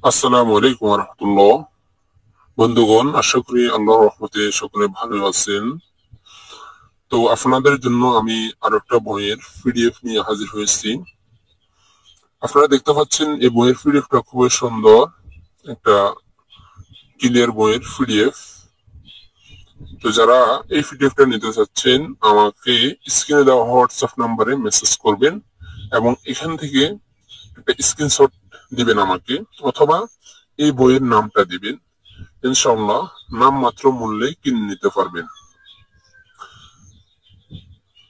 আসসালামু আলাইকুম রহমতুল্লাহ। বন্ধুগণ, আশা করি আল্লাহর রহমতে সকলে ভালো আছেন। তো আপনাদের জন্য আমি আরো একটা বইয়ের পিডিএফ নিয়ে হাজির হয়েছি। আপনারা দেখতে পাচ্ছেন এই বইয়ের পিডিএফটা খুবই সুন্দর, একটা ক্লিয়ার বইয়ের পিডিএফ। তো যারা এই পিডিএফটা নিতে চাচ্ছেন আমাকে স্ক্রিনে দেওয়া হোয়াটসঅ্যাপ নাম্বারে মেসেজ করবেন এবং এখান থেকে একটা স্ক্রিনশট দিবেন আমাকে, অথবা এই বইয়ের নামটা দিবেন। ইনশাআল্লাহ নাম মাত্র মূল্যে কিনে নিতে পারবেন।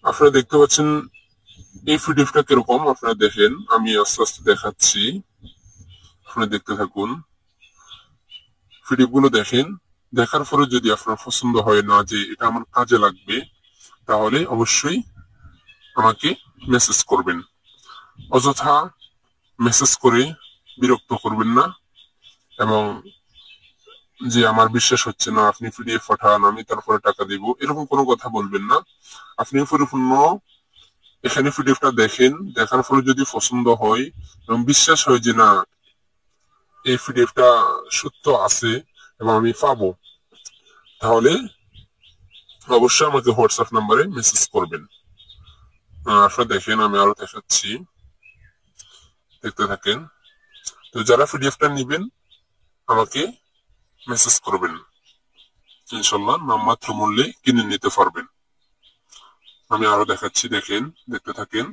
আপনারা দেখতে পাচ্ছেন এই পিডিএফটা কিরকম, আপনারা দেখেন, আমি আস্তে আস্তে দেখাচ্ছি, আপনারা দেখতে থাকুন। পিডিএফ গুলো দেখেন, দেখার পরে যদি আপনার পছন্দ হয় না যে এটা আমার কাজে লাগবে, তাহলে অবশ্যই আমাকে মেসেজ করবেন। অযথা মেসেজ করে বিরক্ত করবেন না, এবং যে আমার বিশ্বাস হচ্ছে না, আপনি পিডিএফ পাঠান, আমি তারপরে টাকা দিব, এরকম কোনো কথা বলবেন না। আপনি পরিপূর্ণ এখানে পিডিএফটা দেখেন, দেখার পরে যদি পছন্দ হয় এবং বিশ্বাস হয় যে না এই পিডিএফটা সত্য আছে এবং আমি পাবো, তাহলে অবশ্যই আমাকে হোয়াটসঅ্যাপ নাম্বারে মেসেজ করবেন। আপনারা দেখেন, আমি আরো দেখাচ্ছি, দেখতে থাকেন। তো যারা পিডিএফটা নিবেন আমাকে মেসেজ করবেন, ইনশাল্লাহ নামমাত্র মূল্যে কিনে নিতে পারবেন। আমি আরো দেখাচ্ছি, দেখেন, দেখতে থাকেন।